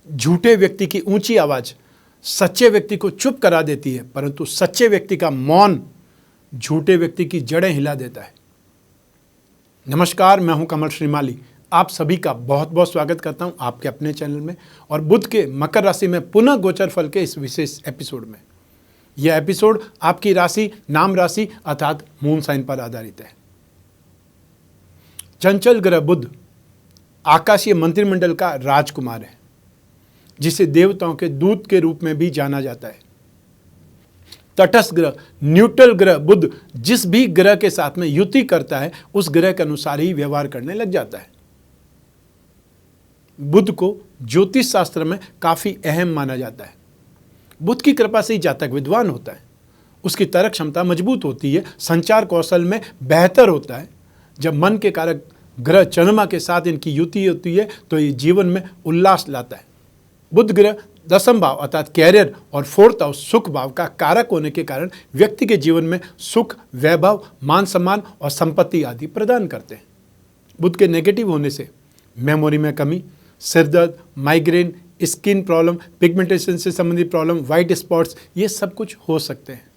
झूठे व्यक्ति की ऊंची आवाज सच्चे व्यक्ति को चुप करा देती है, परंतु सच्चे व्यक्ति का मौन झूठे व्यक्ति की जड़ें हिला देता है। नमस्कार, मैं हूं कमल श्रीमाली। आप सभी का बहुत बहुत स्वागत करता हूं आपके अपने चैनल में और बुध के मकर राशि में पुनः गोचर फल के इस विशेष एपिसोड में। यह एपिसोड आपकी राशि, नाम राशि अर्थात मून साइन पर आधारित है। चंचल ग्रह बुध आकाशीय मंत्रिमंडल का राजकुमार है, जिसे देवताओं के दूत के रूप में भी जाना जाता है। तटस्थ ग्रह, न्यूट्रल ग्रह बुध जिस भी ग्रह के साथ में युति करता है उस ग्रह के अनुसार ही व्यवहार करने लग जाता है। बुध को ज्योतिष शास्त्र में काफी अहम माना जाता है। बुध की कृपा से ही जातक विद्वान होता है, उसकी तर्क क्षमता मजबूत होती है, संचार कौशल में बेहतर होता है। जब मन के कारक ग्रह चंद्रमा के साथ इनकी युति होती है तो ये जीवन में उल्लास लाता है। बुध ग्रह दसम भाव अर्थात कैरियर और फोर्थ हाउस सुख भाव का कारक होने के कारण व्यक्ति के जीवन में सुख, वैभव, मान सम्मान और संपत्ति आदि प्रदान करते हैं। बुध के नेगेटिव होने से मेमोरी में कमी, सिरदर्द, माइग्रेन, स्किन प्रॉब्लम, पिगमेंटेशन से संबंधित प्रॉब्लम, वाइट स्पॉट्स, ये सब कुछ हो सकते हैं।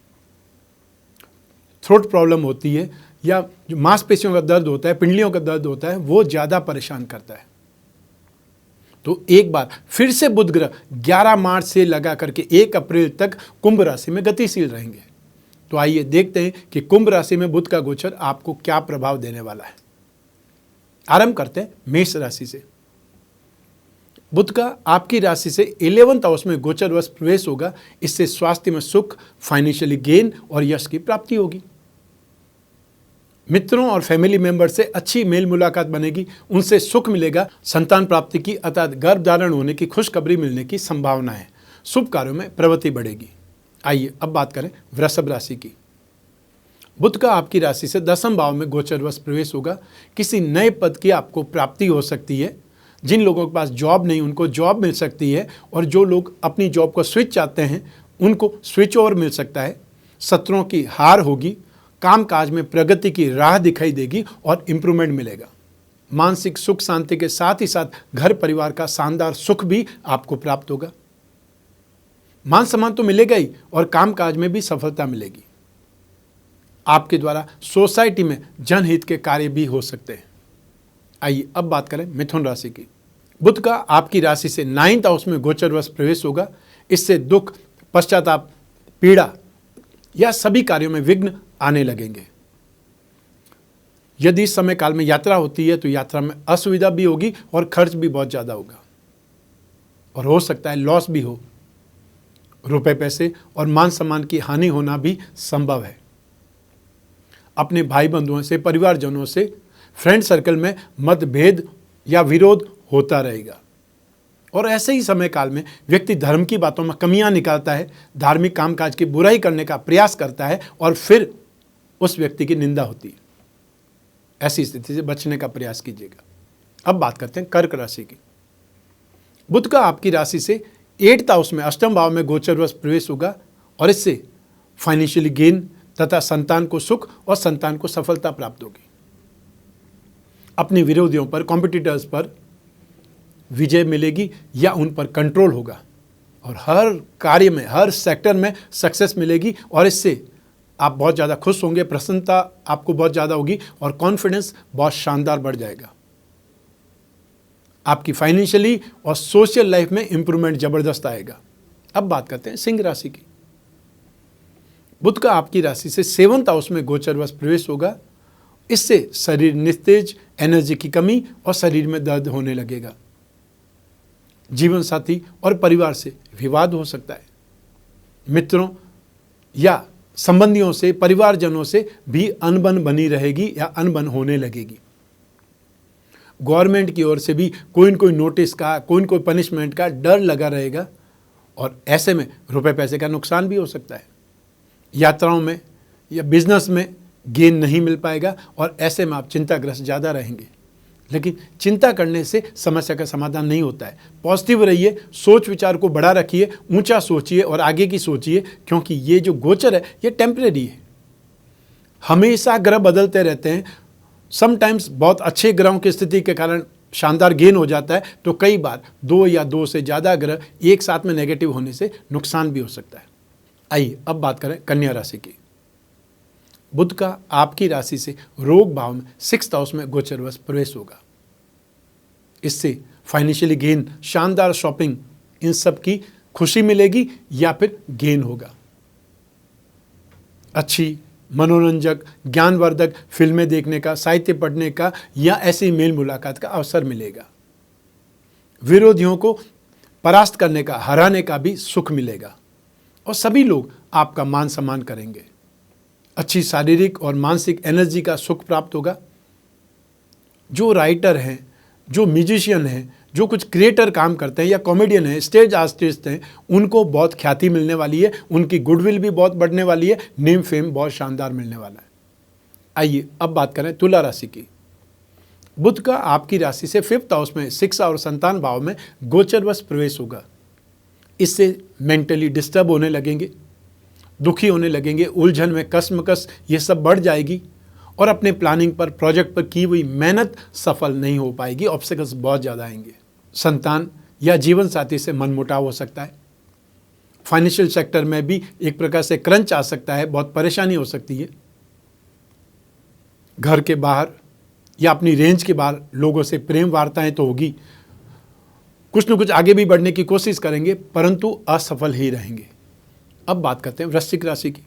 थ्रोट प्रॉब्लम होती है या जो मांसपेशियों का दर्द होता है, पिंडलियों का दर्द होता है, वो ज़्यादा परेशान करता है। तो एक बार फिर से बुध ग्रह 11 मार्च से लगा करके 1 अप्रैल तक कुंभ राशि में गतिशील रहेंगे। तो आइए देखते हैं कि कुंभ राशि में बुध का गोचर आपको क्या प्रभाव देने वाला है। आरंभ करते हैं मेष राशि से। बुध का आपकी राशि से 11th हाउस में गोचरवश प्रवेश होगा। इससे स्वास्थ्य में सुख, फाइनेंशियली गेन और यश की प्राप्ति होगी। मित्रों और फैमिली मेंबर से अच्छी मेल मुलाकात बनेगी, उनसे सुख मिलेगा। संतान प्राप्ति की अर्थात गर्भ धारण होने की खुशखबरी मिलने की संभावना है। शुभ कार्यों में प्रवृत्ति बढ़ेगी। आइए अब बात करें वृषभ राशि की। बुध का आपकी राशि से 10वें भाव में गोचरवश प्रवेश होगा। किसी नए पद की आपको प्राप्ति हो सकती है। जिन लोगों के पास जॉब नहीं उनको जॉब मिल सकती है और जो लोग अपनी जॉब को स्विच चाहते हैं उनको स्विच ओवर मिल सकता है। शत्रुओं की हार होगी। कामकाज में प्रगति की राह दिखाई देगी और इंप्रूवमेंट मिलेगा। मानसिक सुख शांति के साथ ही साथ घर परिवार का शानदार सुख भी आपको प्राप्त होगा। मान सम्मान तो मिलेगा ही और कामकाज में भी सफलता मिलेगी। आपके द्वारा सोसाइटी में जनहित के कार्य भी हो सकते हैं। आइए अब बात करें मिथुन राशि की। बुध का आपकी राशि से 9th हाउस में गोचरवश प्रवेश होगा। इससे दुख, पश्चाताप, पीड़ा या सभी कार्यों में विघ्न आने लगेंगे। यदि इस समय काल में यात्रा होती है तो यात्रा में असुविधा भी होगी और खर्च भी बहुत ज़्यादा होगा और हो सकता है लॉस भी हो। रुपए पैसे और मान सम्मान की हानि होना भी संभव है। अपने भाई बंधुओं से, परिवारजनों से, फ्रेंड सर्कल में मतभेद या विरोध होता रहेगा। और ऐसे ही समय काल में व्यक्ति धर्म की बातों में कमियां निकालता है, धार्मिक कामकाज की बुराई करने का प्रयास करता है और फिर उस व्यक्ति की निंदा होती है। ऐसी स्थिति से बचने का प्रयास कीजिएगा। अब बात करते हैं कर्क राशि की। बुध का आपकी राशि से 8th हाउस में 8वें भाव में गोचरवश प्रवेश होगा और इससे फाइनेंशियली गेन तथा संतान को सुख और संतान को सफलता प्राप्त होगी। अपने विरोधियों पर, कॉम्पिटिटर्स पर विजय मिलेगी या उन पर कंट्रोल होगा और हर कार्य में, हर सेक्टर में सक्सेस मिलेगी और इससे आप बहुत ज़्यादा खुश होंगे। प्रसन्नता आपको बहुत ज़्यादा होगी और कॉन्फिडेंस बहुत शानदार बढ़ जाएगा। आपकी फाइनेंशियली और सोशल लाइफ में इंप्रूवमेंट जबरदस्त आएगा। अब बात करते हैं सिंह राशि की। बुध का आपकी राशि से 7th हाउस में गोचरवश प्रवेश होगा। इससे शरीर निस्तेज, एनर्जी की कमी और शरीर में दर्द होने लगेगा। जीवन साथी और परिवार से विवाद हो सकता है। मित्रों या संबंधियों से, परिवारजनों से भी अनबन बनी रहेगी या अनबन होने लगेगी। गवर्नमेंट की ओर से भी कोई न कोई नोटिस का, कोई न कोई पनिशमेंट का डर लगा रहेगा और ऐसे में रुपए पैसे का नुकसान भी हो सकता है। यात्राओं में या बिजनेस में गेन नहीं मिल पाएगा और ऐसे में आप चिंताग्रस्त ज़्यादा रहेंगे। लेकिन चिंता करने से समस्या का समाधान नहीं होता है। पॉजिटिव रहिए, सोच विचार को बढ़ा रखिए, ऊंचा सोचिए और आगे की सोचिए, क्योंकि ये जो गोचर है ये टेम्परेरी है। हमेशा ग्रह बदलते रहते हैं। समटाइम्स बहुत अच्छे ग्रहों की स्थिति के कारण शानदार गेन हो जाता है तो कई बार 2 या 2 से ज़्यादा ग्रह एक साथ में नेगेटिव होने से नुकसान भी हो सकता है। आइए अब बात करें कन्या राशि की। बुध का आपकी राशि से रोग भाव में 6th हाउस में गोचरवश प्रवेश होगा। इससे फाइनेंशियली गेन, शानदार शॉपिंग, इन सब की खुशी मिलेगी या फिर गेन होगा। अच्छी मनोरंजक, ज्ञानवर्धक फिल्में देखने का, साहित्य पढ़ने का या ऐसी मेल मुलाकात का अवसर मिलेगा। विरोधियों को परास्त करने का, हराने का भी सुख मिलेगा और सभी लोग आपका मान सम्मान करेंगे। अच्छी शारीरिक और मानसिक एनर्जी का सुख प्राप्त होगा। जो राइटर हैं, जो म्यूजिशियन हैं, जो कुछ क्रिएटर काम करते हैं या कॉमेडियन हैं, स्टेज आर्टिस्ट हैं, उनको बहुत ख्याति मिलने वाली है, उनकी गुडविल भी बहुत बढ़ने वाली है, नेम फेम बहुत शानदार मिलने वाला है। आइए अब बात करें तुला राशि की। बुध का आपकी राशि से 5th हाउस में शिक्षा और संतान भाव में गोचरवश प्रवेश होगा। इससे मेंटली डिस्टर्ब होने लगेंगे, दुखी होने लगेंगे, उलझन में कसमकस ये सब बढ़ जाएगी और अपने प्लानिंग पर, प्रोजेक्ट पर की हुई मेहनत सफल नहीं हो पाएगी। ऑब्स्टेकल्स बहुत ज़्यादा आएंगे। संतान या जीवन साथी से मनमुटाव हो सकता है। फाइनेंशियल सेक्टर में भी एक प्रकार से क्रंच आ सकता है, बहुत परेशानी हो सकती है। घर के बाहर या अपनी रेंज के बाहर लोगों से प्रेम वार्ताएं तो होगी, कुछ न कुछ आगे भी बढ़ने की कोशिश करेंगे परंतु असफल ही रहेंगे। अब बात करते हैं वृश्चिक राशि की।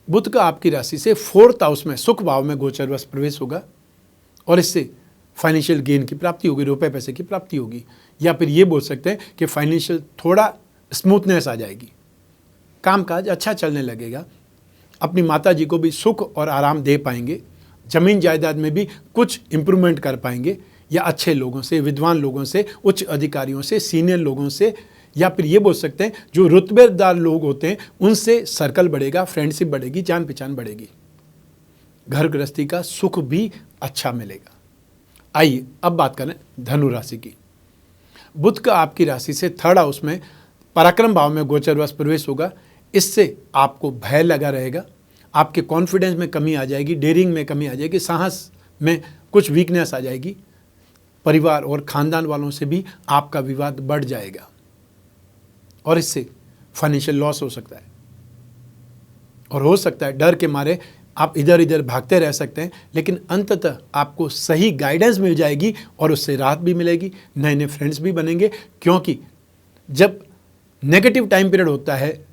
बुध का आपकी राशि से 4th हाउस में सुख भाव में गोचरवश प्रवेश होगा और इससे फाइनेंशियल गेन की प्राप्ति होगी, रुपए पैसे की प्राप्ति होगी, या फिर ये बोल सकते हैं कि फाइनेंशियल थोड़ा स्मूथनेस आ जाएगी, कामकाज अच्छा चलने लगेगा। अपनी माता जी को भी सुख और आराम दे पाएंगे। जमीन जायदाद में भी कुछ इम्प्रूवमेंट कर पाएंगे या अच्छे लोगों से, विद्वान लोगों से, उच्च अधिकारियों से, सीनियर लोगों से, या फिर ये बोल सकते हैं जो रुतबेदार लोग होते हैं उनसे सर्कल बढ़ेगा, फ्रेंडशिप बढ़ेगी, जान पहचान बढ़ेगी। घर गृहस्थी का सुख भी अच्छा मिलेगा। आइए अब बात करें धनु राशि की। बुध का आपकी राशि से 3rd हाउस में पराक्रम भाव में गोचरवश प्रवेश होगा। इससे आपको भय लगा रहेगा, आपके कॉन्फिडेंस में कमी आ जाएगी, डेयरिंग में कमी आ जाएगी, साहस में कुछ वीकनेस आ जाएगी। परिवार और खानदान वालों से भी आपका विवाद बढ़ जाएगा और इससे फाइनेंशियल लॉस हो सकता है और हो सकता है डर के मारे आप इधर इधर भागते रह सकते हैं, लेकिन अंततः आपको सही गाइडेंस मिल जाएगी और उससे राहत भी मिलेगी, नए नए फ्रेंड्स भी बनेंगे। क्योंकि जब नेगेटिव टाइम पीरियड होता है,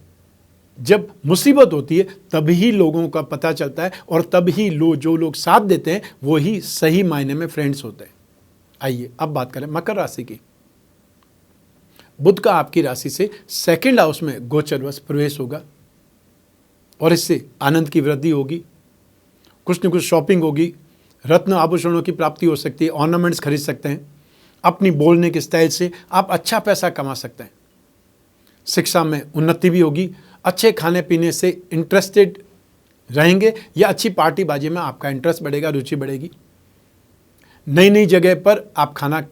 जब मुसीबत होती है, तभी लोगों का पता चलता है और तभी जो लोग साथ देते हैं वो ही सही मायने में फ्रेंड्स होते हैं। आइए अब बात करें मकर राशि की। बुध का आपकी राशि से 2nd हाउस में गोचरवश प्रवेश होगा और इससे आनंद की वृद्धि होगी, कुछ न कुछ शॉपिंग होगी, रत्न आभूषणों की प्राप्ति हो सकती है, ऑर्नामेंट्स खरीद सकते हैं। अपनी बोलने के स्टाइल से आप अच्छा पैसा कमा सकते हैं। शिक्षा में उन्नति भी होगी, अच्छे खाने पीने से इंटरेस्टेड रहेंगे या अच्छी पार्टी बाजी में आपका इंटरेस्ट बढ़ेगा, रुचि बढ़ेगी। नई नई जगह पर आप खाना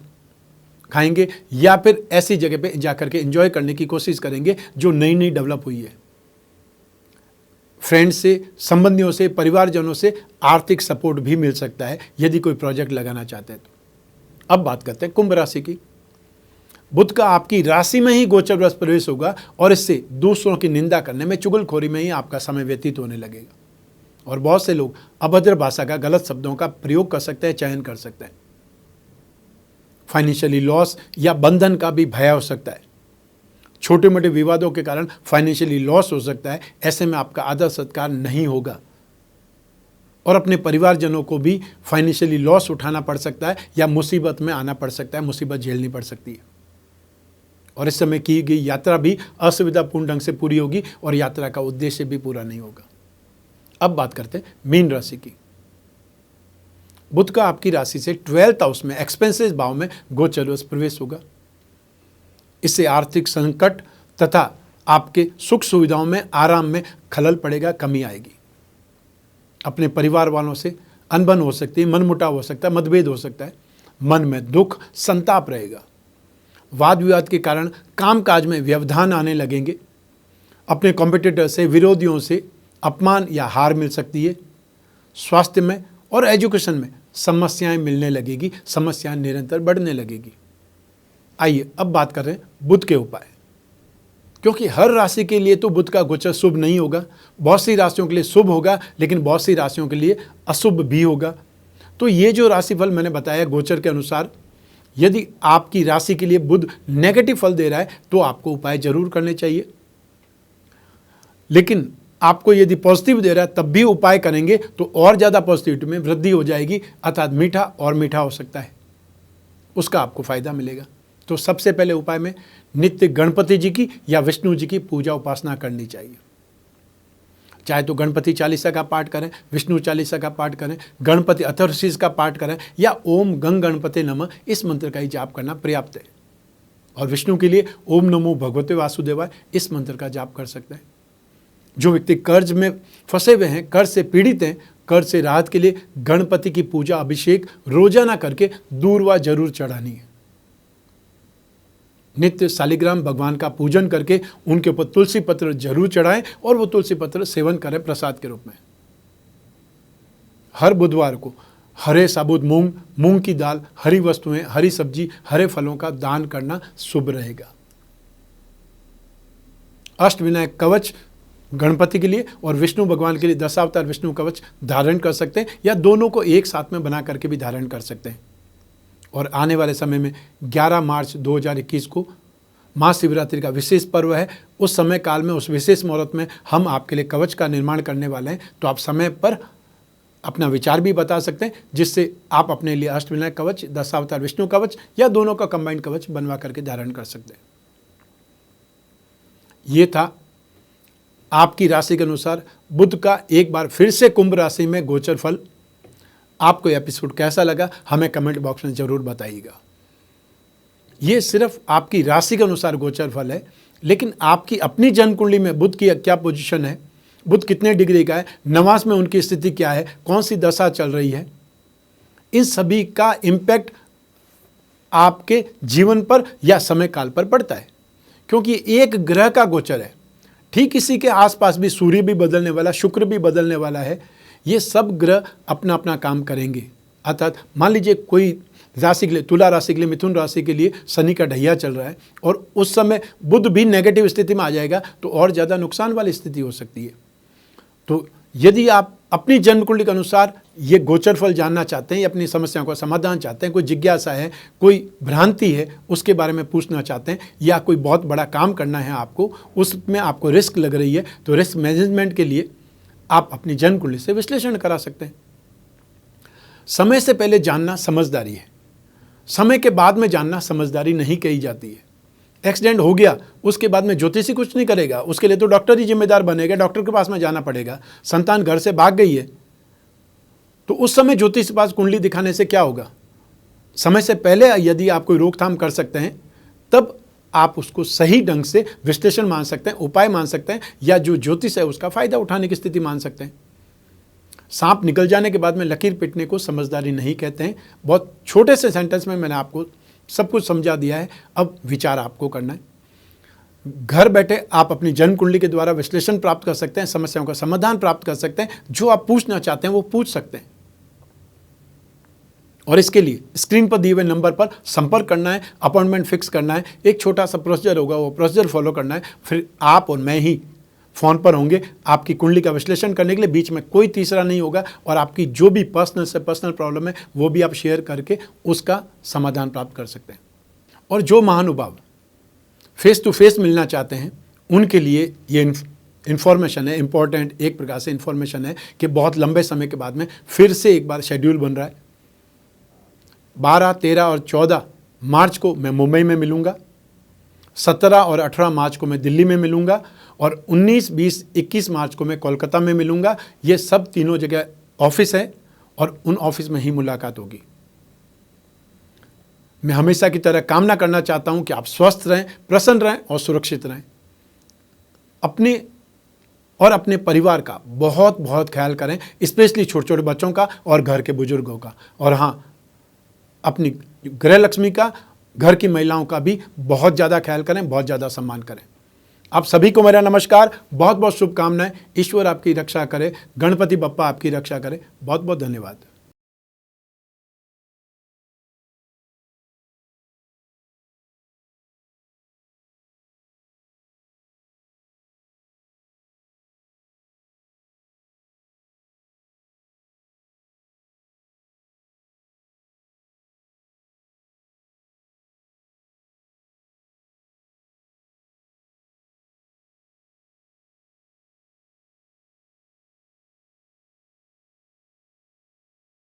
खाएंगे या फिर ऐसी जगह पे जाकर के एंजॉय करने की कोशिश करेंगे जो नई नई डेवलप हुई है। फ्रेंड्स से, संबंधियों से, परिवारजनों से आर्थिक सपोर्ट भी मिल सकता है यदि कोई प्रोजेक्ट लगाना चाहते हैं तो। अब बात करते हैं कुंभ राशि की। बुध का आपकी राशि में ही गोचरवश प्रवेश होगा और इससे दूसरों की निंदा करने में, चुगलखोरी में ही आपका समय व्यतीत होने लगेगा और बहुत से लोग अभद्र भाषा का, गलत शब्दों का प्रयोग कर सकते हैं, चयन कर सकते हैं। फाइनेंशियली लॉस या बंधन का भी भय हो सकता है। छोटे मोटे विवादों के कारण फाइनेंशियली लॉस हो सकता है। ऐसे में आपका आदर सत्कार नहीं होगा और अपने परिवारजनों को भी फाइनेंशियली लॉस उठाना पड़ सकता है या मुसीबत में आना पड़ सकता है, मुसीबत झेलनी पड़ सकती है। और इस समय की गई यात्रा भी असुविधापूर्ण ढंग से पूरी होगी और यात्रा का उद्देश्य भी पूरा नहीं होगा। अब बात करते हैं मीन राशि की। बुध का आपकी राशि से 12th हाउस में एक्सपेंसेस भाव में गोचरवश प्रवेश होगा। इससे आर्थिक संकट तथा आपके सुख सुविधाओं में, आराम में खलल पड़ेगा, कमी आएगी। अपने परिवार वालों से अनबन हो सकती है, मनमुटाव हो सकता है, मतभेद हो सकता है, मन में दुख, संताप रहेगा। वाद विवाद के कारण कामकाज में व्यवधान आने लगेंगे। अपने कॉम्पिटिटर से, विरोधियों से अपमान या हार मिल सकती है। स्वास्थ्य में और एजुकेशन में समस्याएं मिलने लगेगी, समस्याएं निरंतर बढ़ने लगेगी। आइए अब बात कर रहे हैं बुध के उपाय, क्योंकि हर राशि के लिए तो बुध का गोचर शुभ नहीं होगा। बहुत सी राशियों के लिए शुभ होगा, लेकिन बहुत सी राशियों के लिए अशुभ भी होगा। तो ये जो राशिफल मैंने बताया गोचर के अनुसार, यदि आपकी राशि के लिए बुध नेगेटिव फल दे रहा है तो आपको उपाय जरूर करने चाहिए, लेकिन आपको यदि पॉजिटिव दे रहा है तब भी उपाय करेंगे तो और ज़्यादा पॉजिटिविटी में वृद्धि हो जाएगी, अर्थात मीठा और मीठा हो सकता है, उसका आपको फायदा मिलेगा। तो सबसे पहले उपाय में नित्य गणपति जी की या विष्णु जी की पूजा उपासना करनी चाहिए। चाहे तो गणपति चालीसा का पाठ करें, विष्णु चालीसा का पाठ करें, गणपति अथर्वशीष का पाठ करें, या ओम गंग गणपति नमः इस मंत्र का ही जाप करना पर्याप्त है। और विष्णु के लिए ओम नमो भगवते वासुदेवाय इस मंत्र का जाप कर सकते हैं। जो व्यक्ति कर्ज में फंसे हुए हैं, कर्ज से पीड़ित हैं, कर्ज से राहत के लिए गणपति की पूजा अभिषेक रोजाना करके दूर्वा जरूर चढ़ानी है। नित्य शालिग्राम भगवान का पूजन करके उनके ऊपर तुलसी पत्र जरूर चढ़ाएं और वो तुलसी पत्र सेवन करें प्रसाद के रूप में। हर बुधवार को हरे साबुत मूंग, मूंग की दाल, हरी वस्तुएं, हरी सब्जी, हरे फलों का दान करना शुभ रहेगा। अष्टविनायक कवच गणपति के लिए और विष्णु भगवान के लिए दशावतार विष्णु कवच धारण कर सकते हैं, या दोनों को एक साथ में बना करके भी धारण कर सकते हैं। और आने वाले समय में 11 मार्च 2021 को महाशिवरात्रि का विशेष पर्व है। उस समय काल में, उस विशेष मुहूर्त में हम आपके लिए कवच का निर्माण करने वाले हैं। तो आप समय पर अपना विचार भी बता सकते हैं, जिससे आप अपने लिए अष्टविनायक कवच, दशावतार विष्णु कवच या दोनों का कंबाइंड कवच बनवा करके धारण कर सकते हैं। ये था आपकी राशि के अनुसार बुध का एक बार फिर से कुंभ राशि में गोचर फल। आपको यह एपिसोड कैसा लगा हमें कमेंट बॉक्स में जरूर बताइएगा। ये सिर्फ आपकी राशि के अनुसार गोचर फल है, लेकिन आपकी अपनी जन्म कुंडली में बुध की क्या पोजीशन है, बुध कितने डिग्री का है, नवांश में उनकी स्थिति क्या है, कौन सी दशा चल रही है, इन सभी का इम्पैक्ट आपके जीवन पर या समय काल पर पड़ता है। क्योंकि एक ग्रह का गोचर है, ठीक इसी के आसपास भी सूर्य भी बदलने वाला, शुक्र भी बदलने वाला है। ये सब ग्रह अपना अपना काम करेंगे। अर्थात मान लीजिए कोई राशि के लिए, तुला राशि के लिए, मिथुन राशि के लिए शनि का ढैया चल रहा है और उस समय बुध भी नेगेटिव स्थिति में आ जाएगा तो और ज़्यादा नुकसान वाली स्थिति हो सकती है। तो यदि आप अपनी जन्म कुंडली के अनुसार ये गोचर फल जानना चाहते हैं या अपनी समस्याओं का समाधान चाहते हैं, कोई जिज्ञासा है, कोई भ्रांति है, उसके बारे में पूछना चाहते हैं, या कोई बहुत बड़ा काम करना है आपको, उसमें आपको रिस्क लग रही है, तो रिस्क मैनेजमेंट के लिए आप अपनी जन्म कुंडली से विश्लेषण करा सकते हैं। समय से पहले जानना समझदारी है, समय के बाद में जानना समझदारी नहीं कही जाती है। एक्सीडेंट हो गया उसके बाद में ज्योतिषी कुछ नहीं करेगा, उसके लिए तो डॉक्टर ही जिम्मेदार बनेगा, डॉक्टर के पास में जाना पड़ेगा। संतान घर से भाग गई है तो उस समय ज्योतिष के पास कुंडली दिखाने से क्या होगा। समय से पहले यदि आप कोई रोकथाम कर सकते हैं तब आप उसको सही ढंग से विश्लेषण मान सकते हैं, उपाय मान सकते हैं, या जो ज्योतिष है उसका फायदा उठाने की स्थिति मान सकते हैं। सांप निकल जाने के बाद में लकीर पीटने को समझदारी नहीं कहते हैं। बहुत छोटे से सेंटेंस में मैंने आपको सब कुछ समझा दिया है, अब विचार आपको करना है। घर बैठे आप अपनी जन्म कुंडली के द्वारा विश्लेषण प्राप्त कर सकते हैं, समस्याओं का समाधान प्राप्त कर सकते हैं, जो आप पूछना चाहते हैं वो पूछ सकते हैं। और इसके लिए स्क्रीन पर दिए हुए नंबर पर संपर्क करना है, अपॉइंटमेंट फिक्स करना है, एक छोटा सा प्रोसीजर होगा, वो प्रोसीजर फॉलो करना है। फिर आप और मैं ही फ़ोन पर होंगे आपकी कुंडली का विश्लेषण करने के लिए, बीच में कोई तीसरा नहीं होगा, और आपकी जो भी पर्सनल से पर्सनल प्रॉब्लम है वो भी आप शेयर करके उसका समाधान प्राप्त कर सकते हैं। और जो महानुभाव फेस टू फेस मिलना चाहते हैं उनके लिए ये इन्फॉर्मेशन है, इम्पॉर्टेंट एक प्रकार से इन्फॉर्मेशन है कि बहुत लंबे समय के बाद में फिर से एक बार शेड्यूल बन रहा है। 12, 13 और 14 मार्च को मैं मुंबई में मिलूँगा, 17 और 18 मार्च को मैं दिल्ली में मिलूँगा, और 19, 20, 21 मार्च को मैं कोलकाता में मिलूँगा। ये सब तीनों जगह ऑफिस है और उन ऑफिस में ही मुलाकात होगी। मैं हमेशा की तरह कामना करना चाहता हूँ कि आप स्वस्थ रहें, प्रसन्न रहें और सुरक्षित रहें। अपने और अपने परिवार का बहुत बहुत ख्याल करें, स्पेशली छोटे छोटे बच्चों का और घर के बुजुर्गों का। और हाँ, अपनी गृह लक्ष्मी का, घर की महिलाओं का भी बहुत ज़्यादा ख्याल करें, बहुत ज़्यादा सम्मान करें। आप सभी को मेरा नमस्कार, बहुत बहुत शुभकामनाएं। ईश्वर आपकी रक्षा करे, गणपति बप्पा आपकी रक्षा करे। बहुत बहुत धन्यवाद।